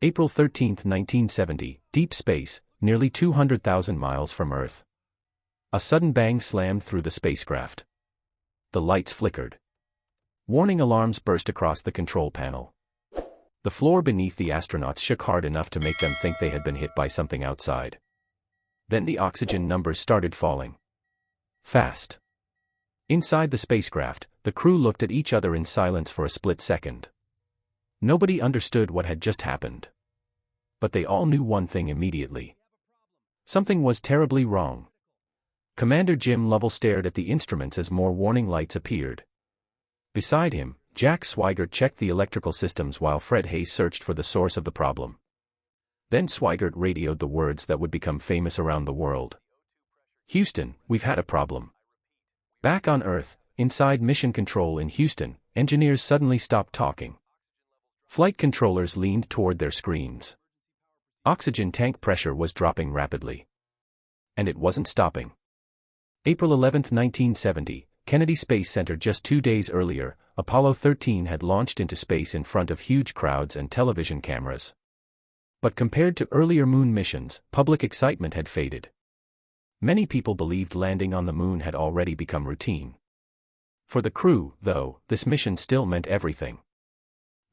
April 13, 1970, deep space, nearly 200,000 miles from Earth. A sudden bang slammed through the spacecraft. The lights flickered. Warning alarms burst across the control panel. The floor beneath the astronauts shook hard enough to make them think they had been hit by something outside. Then the oxygen numbers started falling. Fast. Inside the spacecraft, the crew looked at each other in silence for a split second. Nobody understood what had just happened. But they all knew one thing immediately. Something was terribly wrong. Commander Jim Lovell stared at the instruments as more warning lights appeared. Beside him, Jack Swigert checked the electrical systems while Fred Hayes searched for the source of the problem. Then Swigert radioed the words that would become famous around the world. "Houston, we've had a problem." Back on Earth, inside Mission Control in Houston, engineers suddenly stopped talking. Flight controllers leaned toward their screens. Oxygen tank pressure was dropping rapidly. And it wasn't stopping. April 11, 1970, Kennedy Space Center. Just 2 days earlier, Apollo 13 had launched into space in front of huge crowds and television cameras. But compared to earlier moon missions, public excitement had faded. Many people believed landing on the moon had already become routine. For the crew, though, this mission still meant everything.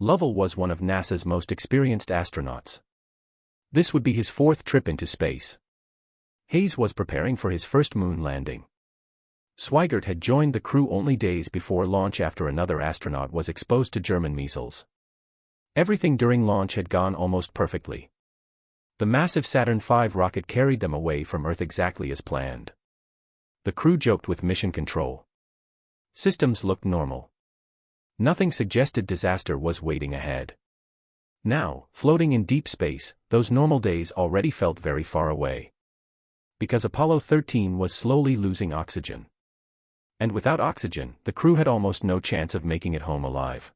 Lovell was one of NASA's most experienced astronauts. This would be his 4th trip into space. Hayes was preparing for his first moon landing. Swigert had joined the crew only days before launch after another astronaut was exposed to German measles. Everything during launch had gone almost perfectly. The massive Saturn V rocket carried them away from Earth exactly as planned. The crew joked with Mission Control. Systems looked normal. Nothing suggested disaster was waiting ahead. Now, floating in deep space, those normal days already felt very far away. Because Apollo 13 was slowly losing oxygen. And without oxygen, the crew had almost no chance of making it home alive.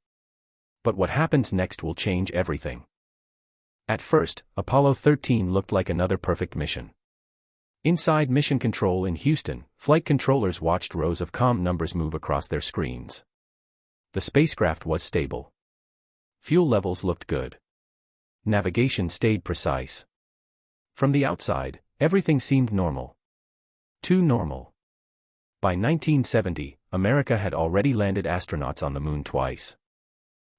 But what happens next will change everything. At first, Apollo 13 looked like another perfect mission. Inside Mission Control in Houston, flight controllers watched rows of comm numbers move across their screens. The spacecraft was stable. Fuel levels looked good. Navigation stayed precise. From the outside, everything seemed normal. Too normal. By 1970, America had already landed astronauts on the moon twice.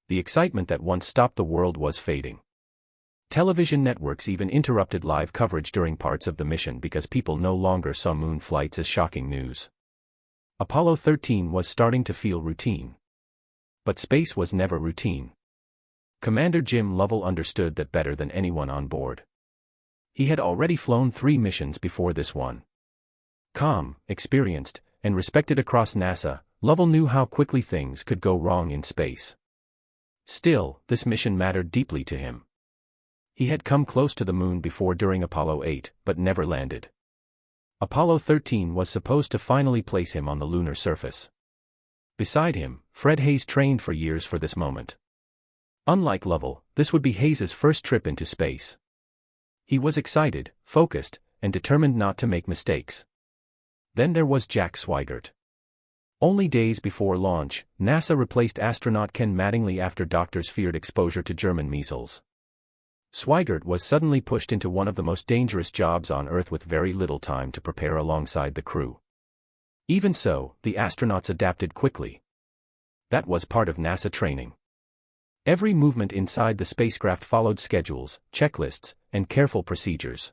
The excitement that once stopped the world was fading. Television networks even interrupted live coverage during parts of the mission because people no longer saw moon flights as shocking news. Apollo 13 was starting to feel routine. But space was never routine. Commander Jim Lovell understood that better than anyone on board. He had already flown 3 missions before this one. Calm, experienced, and respected across NASA, Lovell knew how quickly things could go wrong in space. Still, this mission mattered deeply to him. He had come close to the moon before during Apollo 8, but never landed. Apollo 13 was supposed to finally place him on the lunar surface. Beside him, Fred Hayes trained for years for this moment. Unlike Lovell, this would be Hayes' first trip into space. He was excited, focused, and determined not to make mistakes. Then there was Jack Swigert. Only days before launch, NASA replaced astronaut Ken Mattingly after doctors feared exposure to German measles. Swigert was suddenly pushed into one of the most dangerous jobs on Earth with very little time to prepare alongside the crew. Even so, the astronauts adapted quickly. That was part of NASA training. Every movement inside the spacecraft followed schedules, checklists, and careful procedures.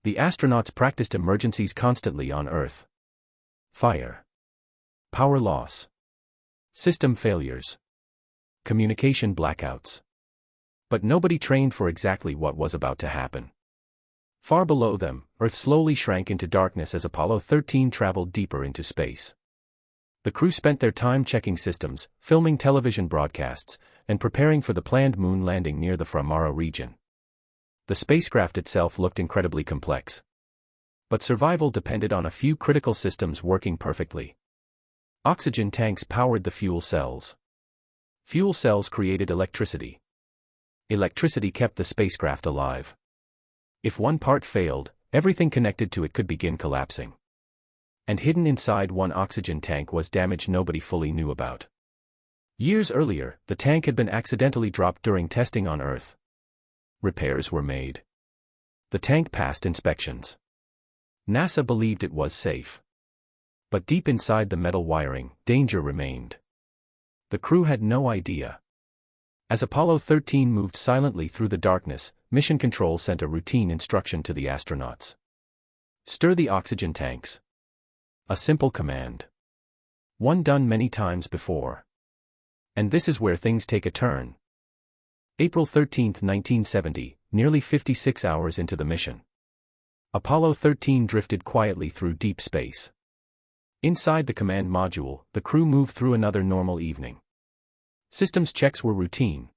The astronauts practiced emergencies constantly on Earth. Fire. Power loss. System failures. Communication blackouts. But nobody trained for exactly what was about to happen. Far below them, Earth slowly shrank into darkness as Apollo 13 traveled deeper into space. The crew spent their time checking systems, filming television broadcasts, and preparing for the planned moon landing near the Framara region. The spacecraft itself looked incredibly complex. But survival depended on a few critical systems working perfectly. Oxygen tanks powered the fuel cells. Fuel cells created electricity. Electricity kept the spacecraft alive. If one part failed, everything connected to it could begin collapsing. And hidden inside one oxygen tank was damage nobody fully knew about. Years earlier, the tank had been accidentally dropped during testing on Earth. Repairs were made. The tank passed inspections. NASA believed it was safe. But deep inside the metal wiring, danger remained. The crew had no idea. As Apollo 13 moved silently through the darkness, Mission Control sent a routine instruction to the astronauts. Stir the oxygen tanks. A simple command. One done many times before. And this is where things take a turn. April 13, 1970, nearly 56 hours into the mission. Apollo 13 drifted quietly through deep space. Inside the command module, the crew moved through another normal evening. Systems checks were routine.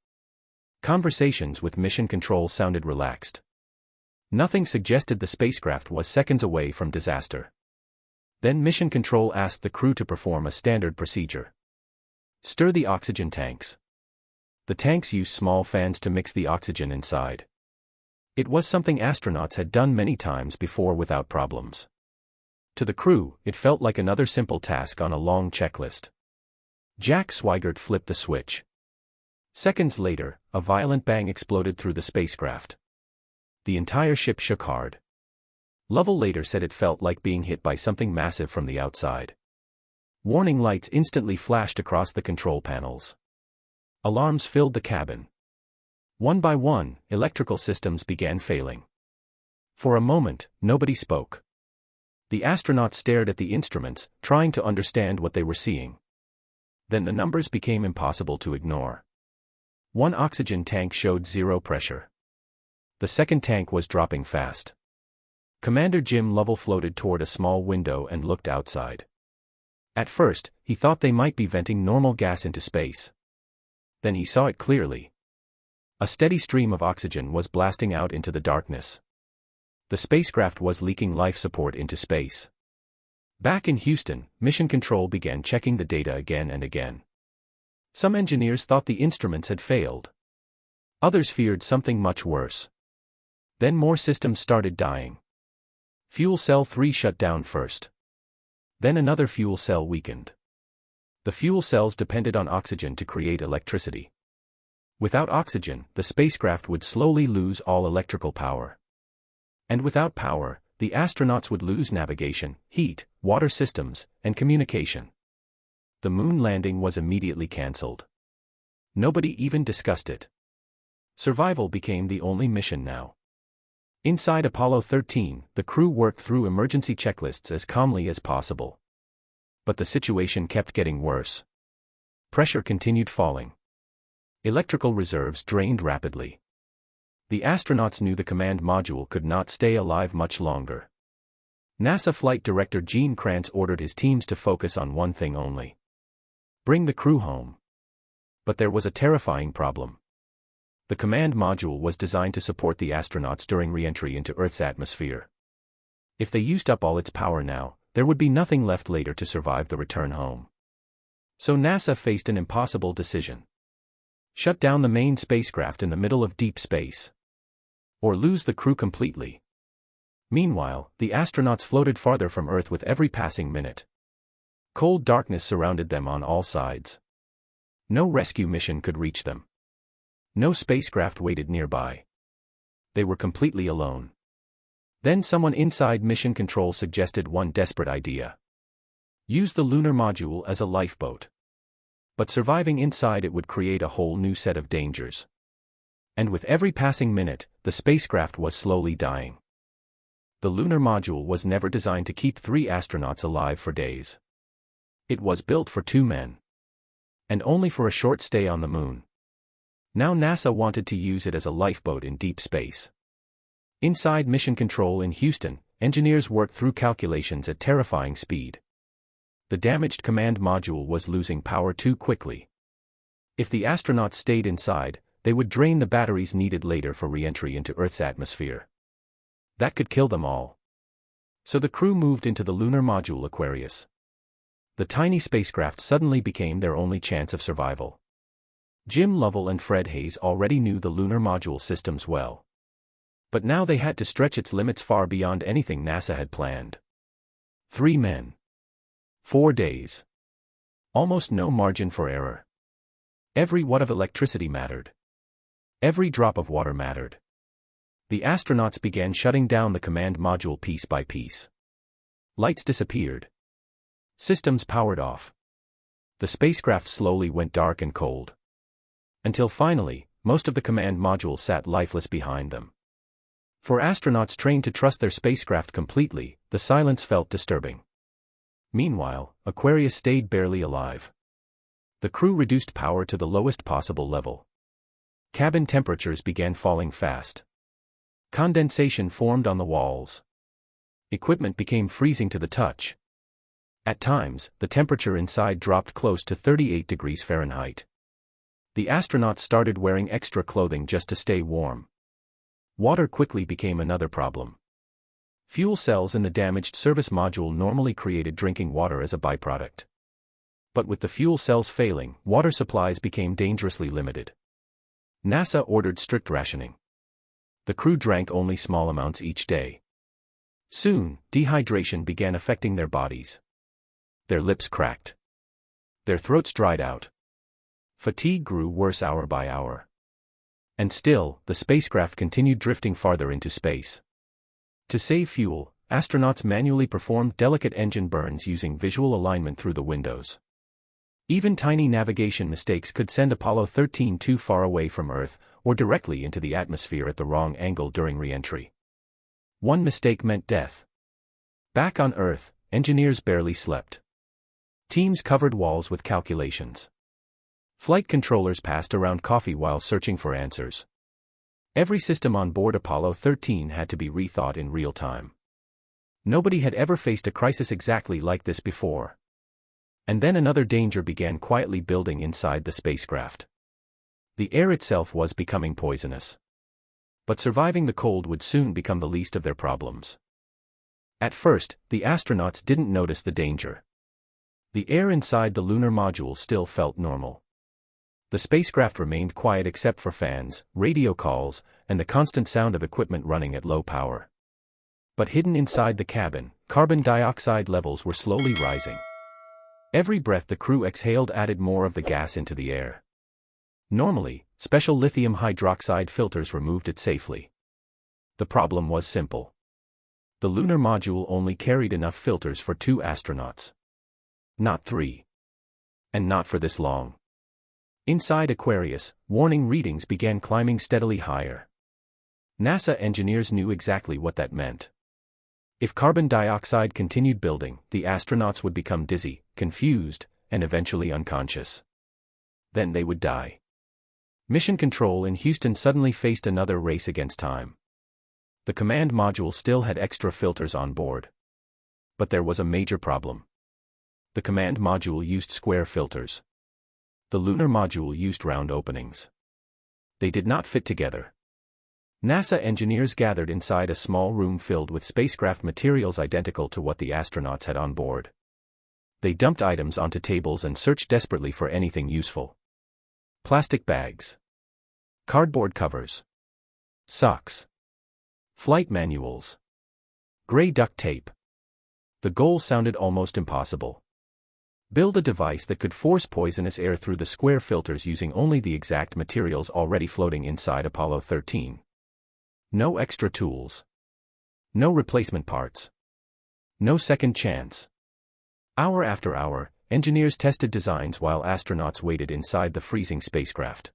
Conversations with Mission Control sounded relaxed. Nothing suggested the spacecraft was seconds away from disaster. Then Mission Control asked the crew to perform a standard procedure. Stir the oxygen tanks. The tanks use small fans to mix the oxygen inside. It was something astronauts had done many times before without problems. To the crew, it felt like another simple task on a long checklist. Jack Swigert flipped the switch. Seconds later, a violent bang exploded through the spacecraft. The entire ship shook hard. Lovell later said it felt like being hit by something massive from the outside. Warning lights instantly flashed across the control panels. Alarms filled the cabin. One by one, electrical systems began failing. For a moment, nobody spoke. The astronauts stared at the instruments, trying to understand what they were seeing. Then the numbers became impossible to ignore. One oxygen tank showed zero pressure. The second tank was dropping fast. Commander Jim Lovell floated toward a small window and looked outside. At first, he thought they might be venting normal gas into space. Then he saw it clearly. A steady stream of oxygen was blasting out into the darkness. The spacecraft was leaking life support into space. Back in Houston, Mission Control began checking the data again and again. Some engineers thought the instruments had failed. Others feared something much worse. Then more systems started dying. Fuel cell 3 shut down first. Then another fuel cell weakened. The fuel cells depended on oxygen to create electricity. Without oxygen, the spacecraft would slowly lose all electrical power. And without power, the astronauts would lose navigation, heat, water systems, and communication. The moon landing was immediately cancelled. Nobody even discussed it. Survival became the only mission now. Inside Apollo 13, the crew worked through emergency checklists as calmly as possible. But the situation kept getting worse. Pressure continued falling. Electrical reserves drained rapidly. The astronauts knew the command module could not stay alive much longer. NASA Flight Director Gene Kranz ordered his teams to focus on one thing only. Bring the crew home. But there was a terrifying problem. The command module was designed to support the astronauts during re-entry into Earth's atmosphere. If they used up all its power now, there would be nothing left later to survive the return home. So NASA faced an impossible decision. Shut down the main spacecraft in the middle of deep space. Or lose the crew completely. Meanwhile, the astronauts floated farther from Earth with every passing minute. Cold darkness surrounded them on all sides. No rescue mission could reach them. No spacecraft waited nearby. They were completely alone. Then someone inside Mission Control suggested one desperate idea. Use the lunar module as a lifeboat. But surviving inside it would create a whole new set of dangers. And with every passing minute, the spacecraft was slowly dying. The lunar module was never designed to keep 3 astronauts alive for days. It was built for 2 men. And only for a short stay on the moon. Now NASA wanted to use it as a lifeboat in deep space. Inside Mission Control in Houston, engineers worked through calculations at terrifying speed. The damaged command module was losing power too quickly. If the astronauts stayed inside, they would drain the batteries needed later for re-entry into Earth's atmosphere. That could kill them all. So the crew moved into the lunar module Aquarius. The tiny spacecraft suddenly became their only chance of survival. Jim Lovell and Fred Hayes already knew the lunar module systems well. But now they had to stretch its limits far beyond anything NASA had planned. 3 men. 4 days. Almost no margin for error. Every watt of electricity mattered. Every drop of water mattered. The astronauts began shutting down the command module piece by piece. Lights disappeared. Systems powered off. The spacecraft slowly went dark and cold. Until finally, most of the command module sat lifeless behind them. For astronauts trained to trust their spacecraft completely, the silence felt disturbing. Meanwhile, Aquarius stayed barely alive. The crew reduced power to the lowest possible level. Cabin temperatures began falling fast. Condensation formed on the walls. Equipment became freezing to the touch. At times, the temperature inside dropped close to 38 degrees Fahrenheit. The astronauts started wearing extra clothing just to stay warm. Water quickly became another problem. Fuel cells in the damaged service module normally created drinking water as a byproduct. But with the fuel cells failing, water supplies became dangerously limited. NASA ordered strict rationing. The crew drank only small amounts each day. Soon, dehydration began affecting their bodies. Their lips cracked. Their throats dried out. Fatigue grew worse hour by hour. And still, the spacecraft continued drifting farther into space. To save fuel, astronauts manually performed delicate engine burns using visual alignment through the windows. Even tiny navigation mistakes could send Apollo 13 too far away from Earth, or directly into the atmosphere at the wrong angle during re-entry. One mistake meant death. Back on Earth, engineers barely slept. Teams covered walls with calculations. Flight controllers passed around coffee while searching for answers. Every system on board Apollo 13 had to be rethought in real time. Nobody had ever faced a crisis exactly like this before. And then another danger began quietly building inside the spacecraft. The air itself was becoming poisonous. But surviving the cold would soon become the least of their problems. At first, the astronauts didn't notice the danger. The air inside the lunar module still felt normal. The spacecraft remained quiet except for fans, radio calls, and the constant sound of equipment running at low power. But hidden inside the cabin, carbon dioxide levels were slowly rising. Every breath the crew exhaled added more of the gas into the air. Normally, special lithium hydroxide filters removed it safely. The problem was simple. The lunar module only carried enough filters for 2 astronauts. Not 3. And not for this long. Inside Aquarius, warning readings began climbing steadily higher. NASA engineers knew exactly what that meant. If carbon dioxide continued building, the astronauts would become dizzy, confused, and eventually unconscious. Then they would die. Mission Control in Houston suddenly faced another race against time. The command module still had extra filters on board. But there was a major problem. The command module used square filters. The lunar module used round openings. They did not fit together. NASA engineers gathered inside a small room filled with spacecraft materials identical to what the astronauts had on board. They dumped items onto tables and searched desperately for anything useful. Plastic bags. Cardboard covers. Socks. Flight manuals. Gray duct tape. The goal sounded almost impossible. Build a device that could force poisonous air through the square filters using only the exact materials already floating inside Apollo 13. No extra tools. No replacement parts. No second chance. Hour after hour, engineers tested designs while astronauts waited inside the freezing spacecraft.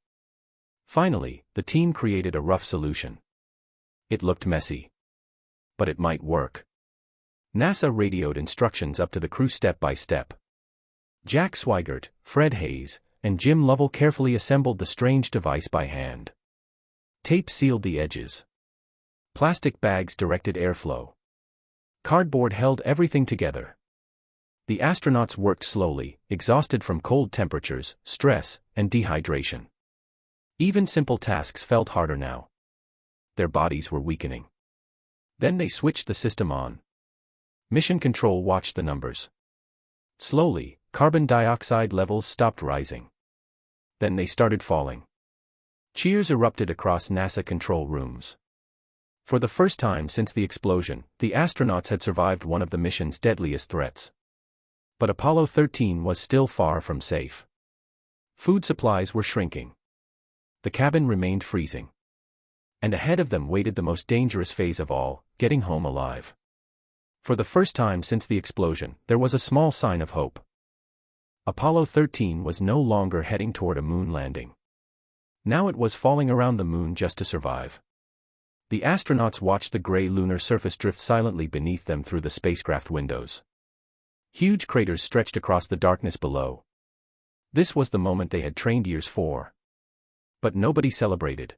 Finally, the team created a rough solution. It looked messy. But it might work. NASA radioed instructions up to the crew step by step. Jack Swigert, Fred Hayes, and Jim Lovell carefully assembled the strange device by hand. Tape sealed the edges. Plastic bags directed airflow. Cardboard held everything together. The astronauts worked slowly, exhausted from cold temperatures, stress, and dehydration. Even simple tasks felt harder now. Their bodies were weakening. Then they switched the system on. Mission Control watched the numbers. Slowly, carbon dioxide levels stopped rising. Then they started falling. Cheers erupted across NASA control rooms. For the first time since the explosion, the astronauts had survived one of the mission's deadliest threats. But Apollo 13 was still far from safe. Food supplies were shrinking. The cabin remained freezing. And ahead of them waited the most dangerous phase of all, getting home alive. For the first time since the explosion, there was a small sign of hope. Apollo 13 was no longer heading toward a moon landing. Now it was falling around the moon just to survive. The astronauts watched the gray lunar surface drift silently beneath them through the spacecraft windows. Huge craters stretched across the darkness below. This was the moment they had trained years for. But nobody celebrated.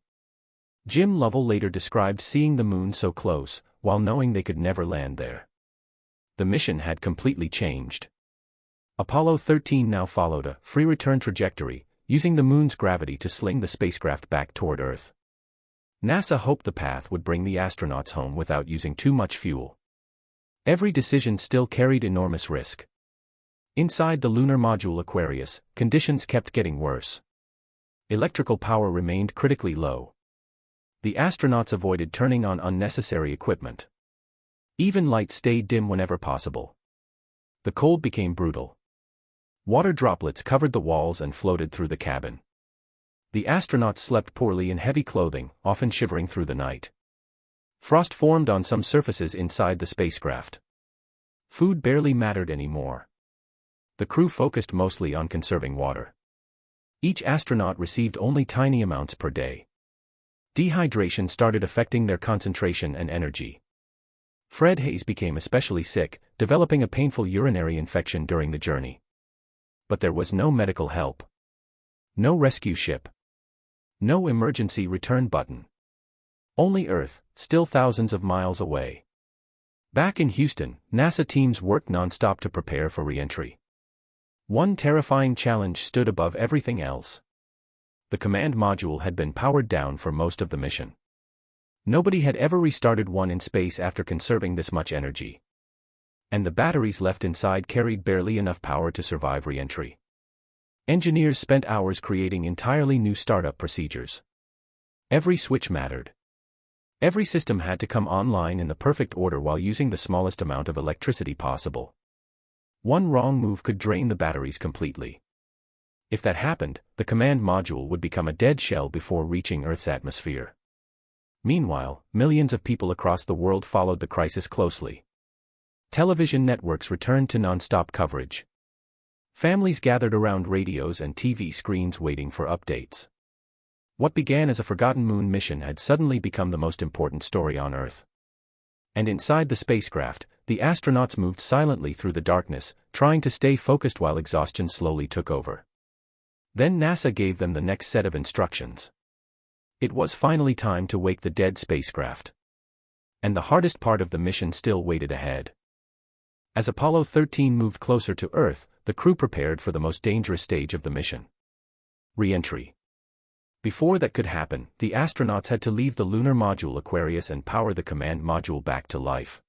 Jim Lovell later described seeing the moon so close, while knowing they could never land there. The mission had completely changed. Apollo 13 now followed a free return trajectory, using the moon's gravity to sling the spacecraft back toward Earth. NASA hoped the path would bring the astronauts home without using too much fuel. Every decision still carried enormous risk. Inside the lunar module Aquarius, conditions kept getting worse. Electrical power remained critically low. The astronauts avoided turning on unnecessary equipment. Even lights stayed dim whenever possible. The cold became brutal. Water droplets covered the walls and floated through the cabin. The astronauts slept poorly in heavy clothing, often shivering through the night. Frost formed on some surfaces inside the spacecraft. Food barely mattered anymore. The crew focused mostly on conserving water. Each astronaut received only tiny amounts per day. Dehydration started affecting their concentration and energy. Fred Hayes became especially sick, developing a painful urinary infection during the journey. But there was no medical help. No rescue ship. No emergency return button. Only Earth, still thousands of miles away. Back in Houston, NASA teams worked non-stop to prepare for re-entry. One terrifying challenge stood above everything else. The command module had been powered down for most of the mission. Nobody had ever restarted one in space after conserving this much energy. And the batteries left inside carried barely enough power to survive re-entry. Engineers spent hours creating entirely new startup procedures. Every switch mattered. Every system had to come online in the perfect order while using the smallest amount of electricity possible. One wrong move could drain the batteries completely. If that happened, the command module would become a dead shell before reaching Earth's atmosphere. Meanwhile, millions of people across the world followed the crisis closely. Television networks returned to non-stop coverage. Families gathered around radios and TV screens waiting for updates. What began as a forgotten moon mission had suddenly become the most important story on Earth. And inside the spacecraft, the astronauts moved silently through the darkness, trying to stay focused while exhaustion slowly took over. Then NASA gave them the next set of instructions. It was finally time to wake the dead spacecraft. And the hardest part of the mission still waited ahead. As Apollo 13 moved closer to Earth, the crew prepared for the most dangerous stage of the mission. Re-entry. Before that could happen, the astronauts had to leave the lunar module Aquarius and power the command module back to life.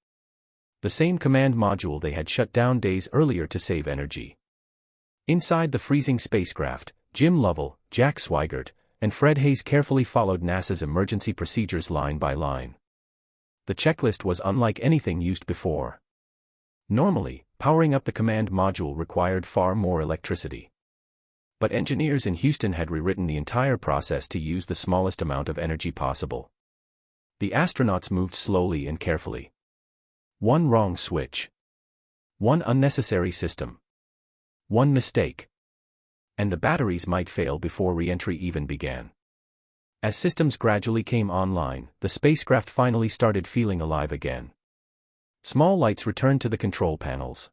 The same command module they had shut down days earlier to save energy. Inside the freezing spacecraft, Jim Lovell, Jack Swigert, and Fred Hayes carefully followed NASA's emergency procedures line by line. The checklist was unlike anything used before. Normally, powering up the command module required far more electricity. But engineers in Houston had rewritten the entire process to use the smallest amount of energy possible. The astronauts moved slowly and carefully. One wrong switch. One unnecessary system. One mistake. And the batteries might fail before re-entry even began. As systems gradually came online, the spacecraft finally started feeling alive again. Small lights returned to the control panels.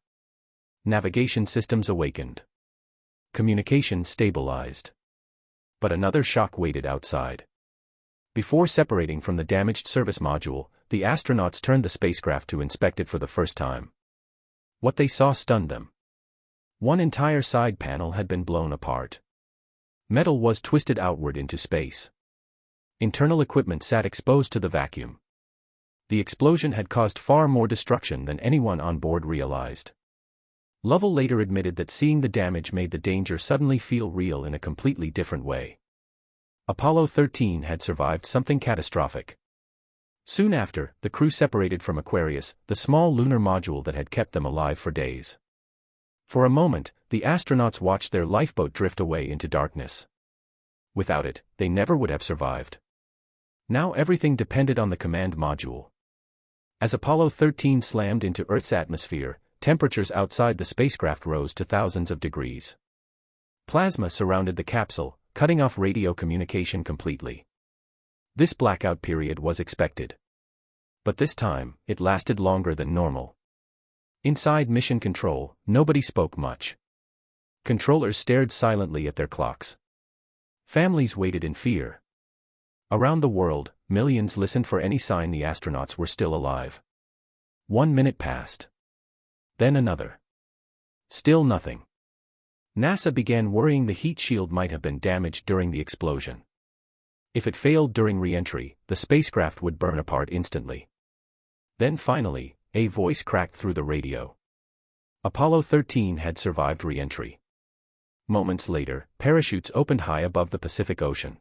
Navigation systems awakened. Communication stabilized. But another shock waited outside. Before separating from the damaged service module, the astronauts turned the spacecraft to inspect it for the first time. What they saw stunned them. One entire side panel had been blown apart. Metal was twisted outward into space. Internal equipment sat exposed to the vacuum. The explosion had caused far more destruction than anyone on board realized. Lovell later admitted that seeing the damage made the danger suddenly feel real in a completely different way. Apollo 13 had survived something catastrophic. Soon after, the crew separated from Aquarius, the small lunar module that had kept them alive for days. For a moment, the astronauts watched their lifeboat drift away into darkness. Without it, they never would have survived. Now everything depended on the command module. As Apollo 13 slammed into Earth's atmosphere, temperatures outside the spacecraft rose to thousands of degrees. Plasma surrounded the capsule, cutting off radio communication completely. This blackout period was expected. But this time, it lasted longer than normal. Inside Mission Control, nobody spoke much. Controllers stared silently at their clocks. Families waited in fear. Around the world, millions listened for any sign the astronauts were still alive. 1 minute passed. Then another. Still nothing. NASA began worrying the heat shield might have been damaged during the explosion. If it failed during re-entry, the spacecraft would burn apart instantly. Then finally, a voice cracked through the radio. Apollo 13 had survived re-entry. Moments later, parachutes opened high above the Pacific Ocean.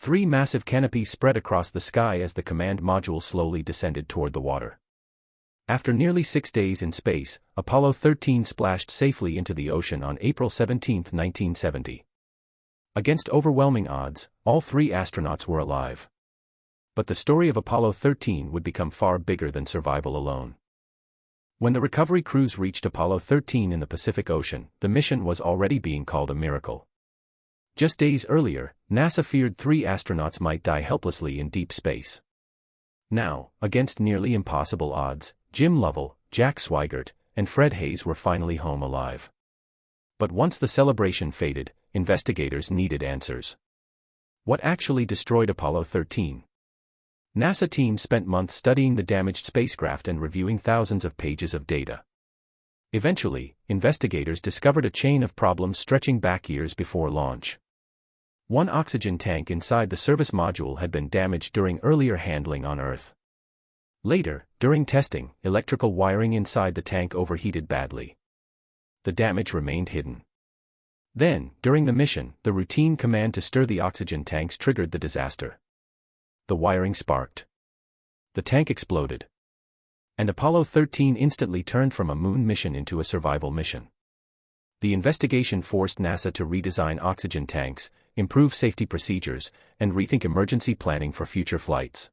3 massive canopies spread across the sky as the command module slowly descended toward the water. After nearly 6 days in space, Apollo 13 splashed safely into the ocean on April 17, 1970. Against overwhelming odds, all 3 astronauts were alive. But the story of Apollo 13 would become far bigger than survival alone. When the recovery crews reached Apollo 13 in the Pacific Ocean, the mission was already being called a miracle. Just days earlier, NASA feared 3 astronauts might die helplessly in deep space. Now, against nearly impossible odds, Jim Lovell, Jack Swigert, and Fred Haise were finally home alive. But once the celebration faded, investigators needed answers. What actually destroyed Apollo 13? NASA teams spent months studying the damaged spacecraft and reviewing thousands of pages of data. Eventually, investigators discovered a chain of problems stretching back years before launch. One oxygen tank inside the service module had been damaged during earlier handling on Earth. Later, during testing, electrical wiring inside the tank overheated badly. The damage remained hidden. Then, during the mission, the routine command to stir the oxygen tanks triggered the disaster. The wiring sparked. The tank exploded. And Apollo 13 instantly turned from a moon mission into a survival mission. The investigation forced NASA to redesign oxygen tanks, improve safety procedures, and rethink emergency planning for future flights.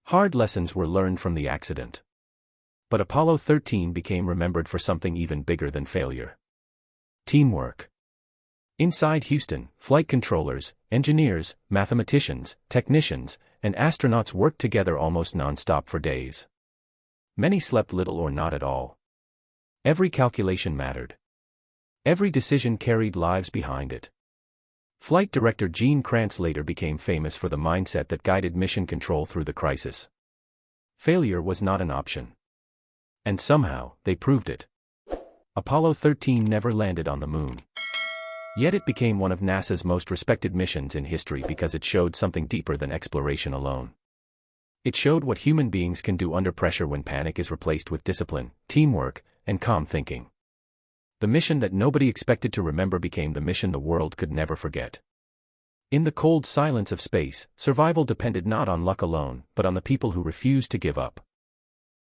Hard lessons were learned from the accident. But Apollo 13 became remembered for something even bigger than failure. Teamwork. Inside Houston, flight controllers, engineers, mathematicians, technicians, and astronauts worked together almost non-stop for days. Many slept little or not at all. Every calculation mattered. Every decision carried lives behind it. Flight director Gene Kranz later became famous for the mindset that guided mission control through the crisis. Failure was not an option. And somehow, they proved it. Apollo 13 never landed on the moon. Yet it became one of NASA's most respected missions in history because it showed something deeper than exploration alone. It showed what human beings can do under pressure when panic is replaced with discipline, teamwork, and calm thinking. The mission that nobody expected to remember became the mission the world could never forget. In the cold silence of space, survival depended not on luck alone, but on the people who refused to give up.